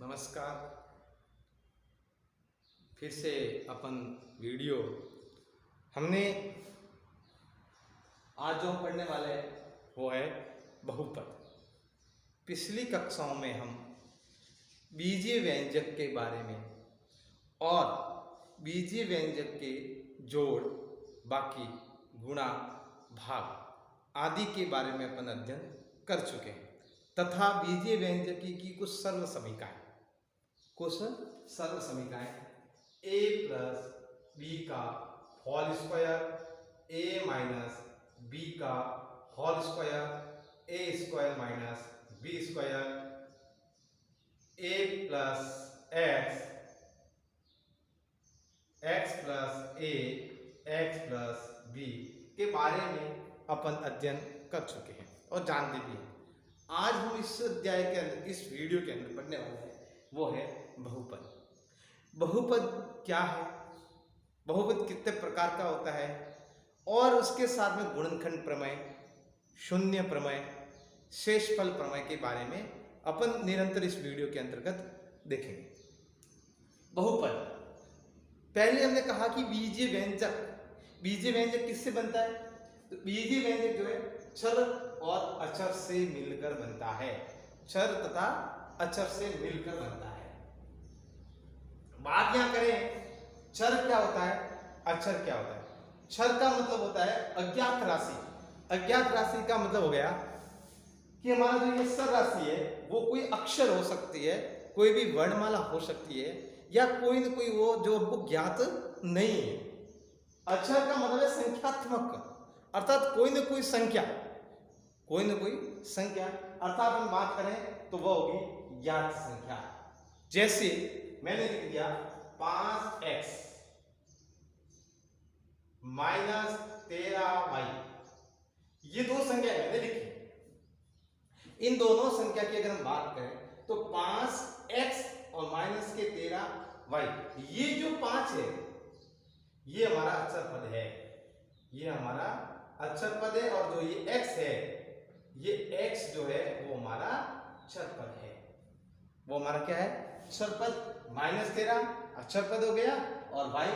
नमस्कार। फिर से अपन वीडियो हमने आज जो हम पढ़ने वाले हैं वो है बहुपद। पिछली कक्षाओं में हम बीजीय व्यंजक के बारे में और बीजीय व्यंजक के जोड़, बाकी, गुणा, भाग आदि के बारे में अपन अध्ययन कर चुके हैं तथा बीजीय व्यंजकी की कुछ सरल समीकरणाएं a प्लस बी का whole square, a minus B का whole square, a square minus B square, a plus x plus a, x plus B के बारे में अपन अध्ययन कर चुके हैं और जानते भी हैं। आज हम इस अध्याय के अंदर, इस वीडियो के अंदर पढ़ने वाले हैं वो है बहुपद। बहुपद क्या है, बहुपद कितने प्रकार का होता है और उसके साथ में गुणनखंड प्रमेय, शून्य प्रमेय, शेषफल प्रमेय के बारे में अपन निरंतर इस वीडियो के अंतर्गत देखेंगे। बहुपद, पहले हमने कहा कि बीजीय व्यंजक किससे बनता है? तो बीजीय व्यंजक जो है चर और अचर से मिलकर बनता है। चर तथा अचर से मिलकर बनता है। बात यहां करें चर क्या होता है, अचर क्या होता है। चर का मतलब होता है अज्ञात राशि। अज्ञात राशि का मतलब हो गया कि हमारा जो ये सर राशि है वो कोई अक्षर हो सकती है, कोई भी वर्णमाला हो सकती है, या कोई न कोई वो जो हमको ज्ञात नहीं है। अक्षर का मतलब है संख्यात्मक, अर्थात कोई न कोई संख्या, अर्थात हम बात करें तो वह होगी ज्ञात संख्या। जैसे मैंने लिख दिया 5x माइनस 13y, ये दो संख्या मैंने लिखी। इन दोनों संख्या की अगर हम बात करें तो 5x और माइनस के 13y, ये जो 5 है ये हमारा अचर पद है, ये हमारा अचर पद है। और जो ये x है, ये x जो है वो हमारा चर पद है। वो हमारा क्या है? चर पद। माइनस 13 अचर पद हो गया और y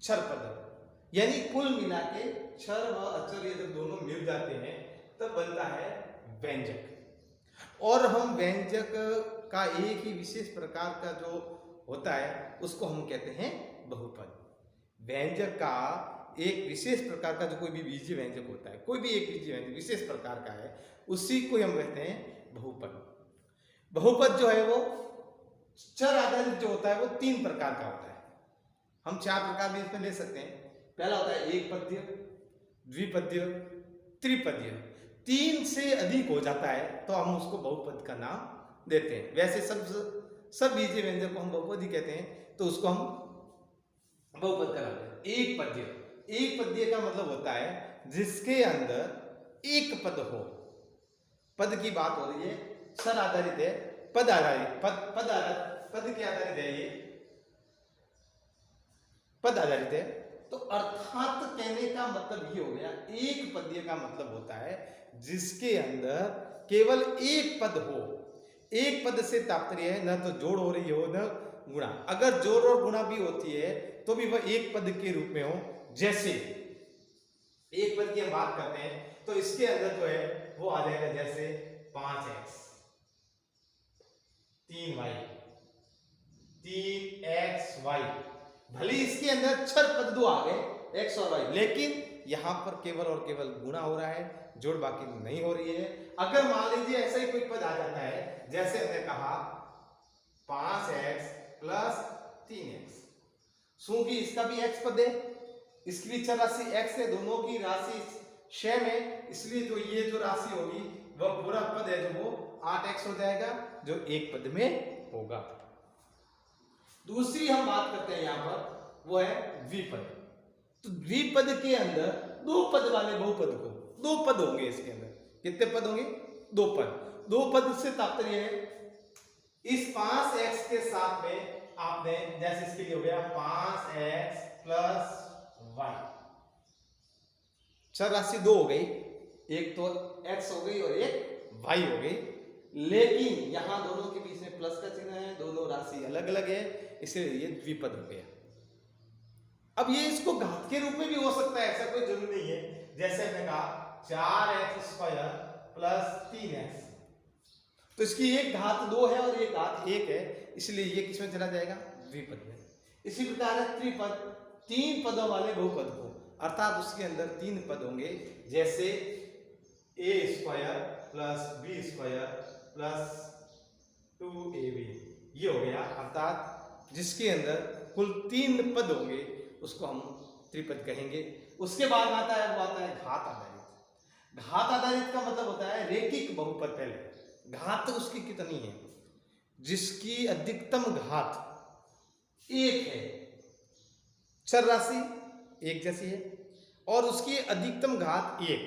चर पद हो गया। यानी कुल मिला के चर व अचर ये जब दोनों मिल जाते हैं तब बनता है व्यंजक। और हम व्यंजक का एक ही विशेष प्रकार का जो होता है उसको हम कहते हैं बहुपद। व्यंजक का एक विशेष प्रकार का जो कोई भी बीजीय व्यंजक होता है, कोई भी एक बीजीय व्यंजक विशेष प्रकार का है, उसी को हम कहते हैं बहुपद। बहुपद जो है वो चर आधारित जो होता है वो 3 प्रकार का होता है। हम 4 प्रकार भी इसमें ले सकते हैं। पहला होता है एक पद्य, द्विपद्य, त्रिपद्य। 3 से अधिक हो जाता है तो हम उसको बहुपद का नाम देते हैं। वैसे सब बीजीय व्यंजक को हम बहुपद ही कहते हैं, तो उसको हम बहुपद का नाम देते हैं। एक पद्य का मतलब होता है जिसके अंदर एक पद हो। पद की बात हो रही है, चर आधारित है, पद आधारित, पद के आधारित है, ये पद आधारित है। तो अर्थात कहने का मतलब ये हो गया, एक पद्य का मतलब होता है जिसके अंदर केवल एक पद हो। एक पद से तात्पर्य है न तो जोड़ हो रही हो न गुणा। अगर जोड़ और गुणा भी होती है तो भी वह एक पद के रूप में हो। जैसे एक पद की हम बात करते हैं तो इसके अंदर जो है वो आ जाएगा जैसे 5x 3y 3xy। भले इसके अंदर चर पद दो आ गए x और y, लेकिन यहां पर केवल और केवल गुणा हो रहा है, जोड़ बाकी नहीं हो रही है। अगर मान लीजिए ऐसा ही कोई पद आ जाता है, जैसे हमने कहा 5x प्लस 3x, क्योंकि इसका भी x पद है, इसकी भी चर राशि x है, दोनों की राशि सेम है, इसलिए जो ये जो राशि होगी वह पूरा पद है जो वो 8x हो जाएगा, जो एक पद में होगा। दूसरी हम बात करते हैं यहां पर, वो है द्विपद। तो द्विपद के अंदर दो पद वाले बहुपद को, 2 पद होंगे इसके अंदर। कितने पद होंगे? 2 पद। 2 पद से तात्पर्य है इस 5x के साथ में आपने, जैसे इसके लिए हो गया 5x प्लस y, चर राशि 2 हो गई, एक तो x हो गई और एक y हो गई। लेकिन यहां दोनों के बीच में प्लस का चिन्ह है, दोनों राशि अलग अलग है, इसलिए ये द्विपद हो गया। अब ये इसको घात के रूप में भी हो सकता है, ऐसा कोई जरूरी नहीं है। जैसे हमने कहा 4x² प्लस 3x, तो इसकी एक घात 2 है और एक घात 1 है, इसलिए ये किसमें चला जाएगा? द्विपद में। इसी प्रकार है त्रिपद, 3 पदों वाले बहुपद को, अर्थात उसके अंदर 3 पद होंगे, जैसे a² plus b² plus 2ab, ये हो गया। अर्थात जिसके अंदर कुल 3 पद होंगे उसको हम त्रिपद कहेंगे। उसके बाद आता है वो आता है घात आधारित। घात आधारित का मतलब होता है रेखिक बहुपद। पहले घात उसकी कितनी है? जिसकी अधिकतम घात 1 है, चर राशि एक जैसी है, और उसकी अधिकतम घात 1।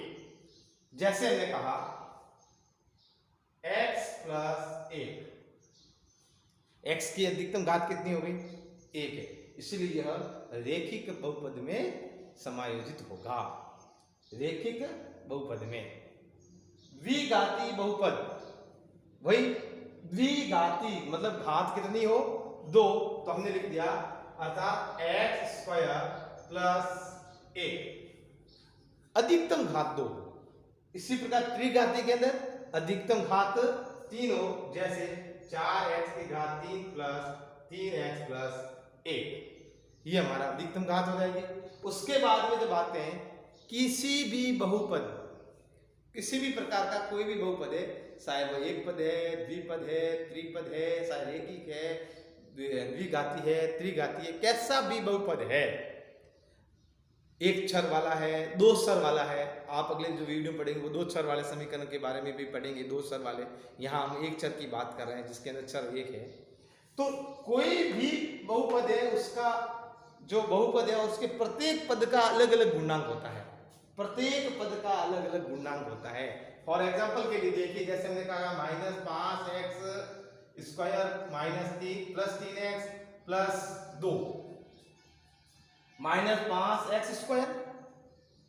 जैसे हमने कहा x प्लस 1, x की अधिकतम घात कितनी हो गई? 1 है, इसलिए यह रेखिक बहुपद में समायोजित होगा। रेखिक बहुपद में द्विघाती बहुपद, वही द्विघाती मतलब घात कितनी हो? 2, तो हमने लिख दिया, अर्थात x² प्लस 1, अधिकतम घात 2। इसी प्रकार त्रिघाती के अंदर अधिकतम घात 3 हो, जैसे 4x की घात 3 प्लस 3x प्लस 1, ये हमारा अधिकतम घात हो जाएगी। उसके बाद में जब आते हैं किसी भी बहुपद, किसी भी प्रकार का कोई भी बहुपद है, चाहे वो एक पद है, द्विपद है, त्रिपद है, चाहे रेखिक है, द्विघाती है, त्रिघाती है, कैसा भी बहुपद है, एक छर वाला है, 2 छर वाला है, आप अगले जो वीडियो पढ़ेंगे वो 2 छर वाले समीकरण के बारे में भी पढ़ेंगे, 2 छर वाले। यहाँ हम एक छर की बात कर रहे हैं जिसके अंदर छर 1 है। तो कोई भी बहुपद है, उसका जो बहुपद है उसके प्रत्येक पद का अलग अलग गुणांक होता है, प्रत्येक पद का अलग अलग गुणांक होता है। फॉर एग्जाम्पल के लिए देखिए, जैसे हमने कहा -5x² minus 3 plus 3x plus 2, -5x²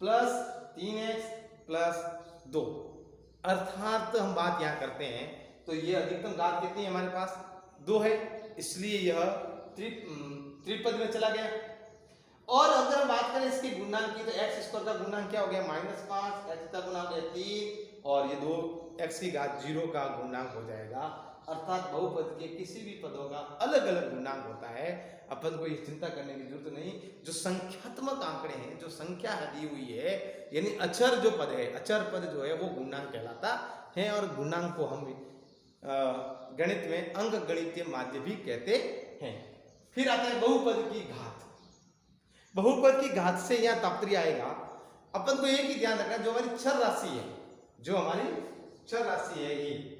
plus 3x plus 2, अर्थात हम बात यहां करते हैं तो ये अधिकतम घात कितनी है हमारे पास? 2 है, इसलिए यह त्रिपद में चला गया। और अगर हम बात करें इसके गुणांक की, तो x² का गुणांक क्या हो गया? -5, x का गुणांक है 3, और ये 2x की घात 0 का गुणांक हो जाएगा। अर्थात बहुपद के किसी भी पदों का अलग अलग गुणांक होता है, अपन को ये चिंता करने की जरूरत नहीं। जो संख्यात्मक आंकड़े हैं, जो संख्या दी हुई है, यानी अचर जो पद है, अचर पद जो है वो गुणांक कहलाता है, और गुणांक को हम गणित में अंक गणितीय माध्य भी कहते हैं। फिर आता है बहुपद की घात। बहुपद की घात से यहाँ तात्पर्य आएगा, अपन को एक ही ध्यान रखना, जो हमारी चर राशि है, जो हमारी चर राशि है, ये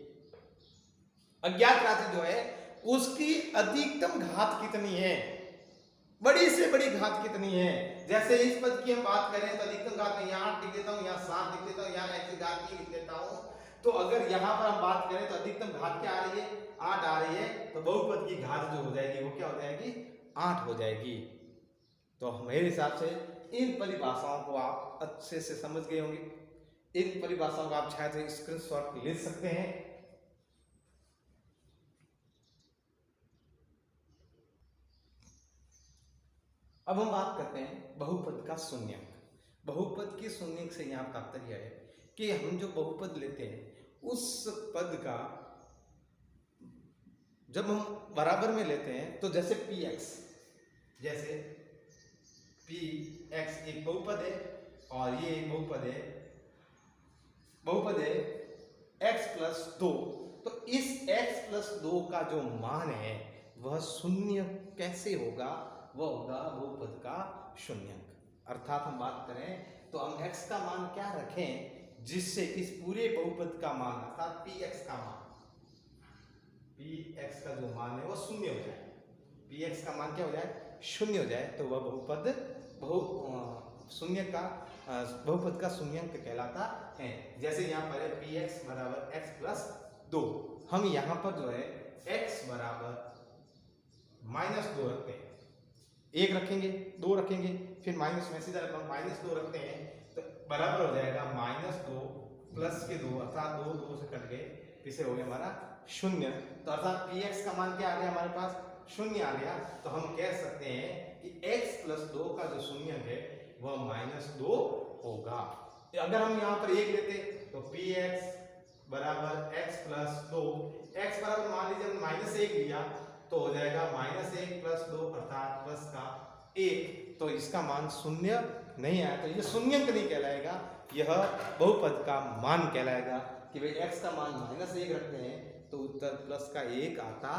अज्ञात राशि जो है, उसकी अधिकतम घात कितनी है, बड़ी से बड़ी घात कितनी है। जैसे इस पद की हम बात करें तो अधिकतम घात में यहाँ 8 लिख देता हूँ, यहाँ 7 लिख देता हूँ, यहाँ x की घात 3 लिख देता हूँ। तो अगर यहाँ पर हम बात करें तो अधिकतम घात क्या आ रही है? 8 आ रही है, तो बहुपद की घात जो हो जाएगी वो क्या हो जाएगी? 8 हो जाएगी। तो मेरे हिसाब से इन परिभाषाओं को आप अच्छे से समझ गए होंगे। इन परिभाषाओं को आप चाहे तो स्क्रीनशॉट ले सकते हैं। अब हम बात करते हैं बहुपद का शून्यंक। बहुपद के शून्यंक से यहाँ तात्पर्य है कि हम जो बहुपद लेते हैं उस पद का जब हम बराबर में लेते हैं, तो जैसे px, जैसे px एक बहुपद है और ये एक बहुपद है, बहुपद है x प्लस 2, तो इस x प्लस 2 का जो मान है वह शून्य कैसे होगा? वह होगा बहुपद का शून्यंक। अर्थात हम बात करें तो हम x का मान क्या रखें जिससे इस पूरे बहुपद का मान अर्थात px का मान, px का जो मान है वो शून्य हो जाए, px का मान क्या हो जाए? शून्य हो जाए, तो वह बहुपद शून्य का बहुपद का शून्यंक कहलाता है। जैसे यहाँ पर है px बराबर x प्लस 2, हम यहाँ पर जो है x बराबर -2 रखते हैं, 1 रखेंगे, 2 रखेंगे, फिर माइनस में सीधा -2 रखते हैं, तो बराबर हो जाएगा -2 प्लस के 2, अर्थात 2 से कट गए, इसे हो गया हमारा शून्य। तो अर्थात px का मान क्या आ गया हमारे पास, शून्य आ गया। तो हम कह सकते हैं कि x प्लस 2 का जो शून्य है वह -2 होगा। अगर हम यहाँ पर 1 लेते तो px बराबर x प्लस 2, x बराबर मान लीजिए हमने -1 लिया तो हो जाएगा -1 प्लस 2 अर्थात प्लस का 1। तो इसका मान शून्य नहीं आया, तो ये शून्यंक नहीं कहलाएगा, यह बहुपद का मान कहलाएगा कि भाई x का मान -1 रखते हैं तो उत्तर प्लस का 1 आता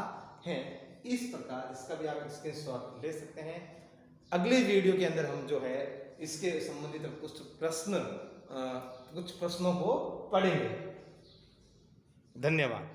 है। इस प्रकार इसका भी आप स्क्रीनशॉट ले सकते हैं। अगले वीडियो के अंदर हम जो है इसके संबंधित कुछ प्रश्नों को पढ़ेंगे। धन्यवाद।